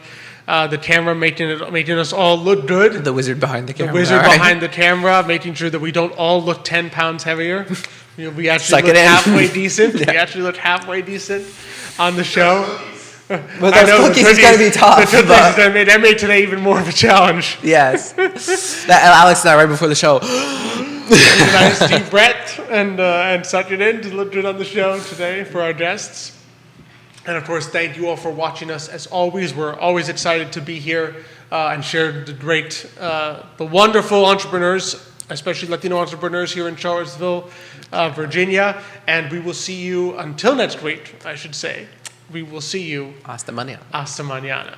the camera, making us all look good. The wizard behind the The camera. wizard all right? behind the camera, making sure that we don't all look 10 pounds heavier. We actually Suck look it in. halfway decent. Yeah. We actually look halfway decent on the show. Well, I those know, cookies is going to be tough. The cookies but- that made today even more of a challenge. Yes. Alex and I, right before the show, Take a nice deep breath and suck it in to look good on the show today for our guests. And of course, thank you all for watching us. As always, we're always excited to be here and share the wonderful entrepreneurs, especially Latino entrepreneurs here in Charlottesville, Virginia. And we will see you until next week, I should say. We will see you hasta mañana. hasta mañana.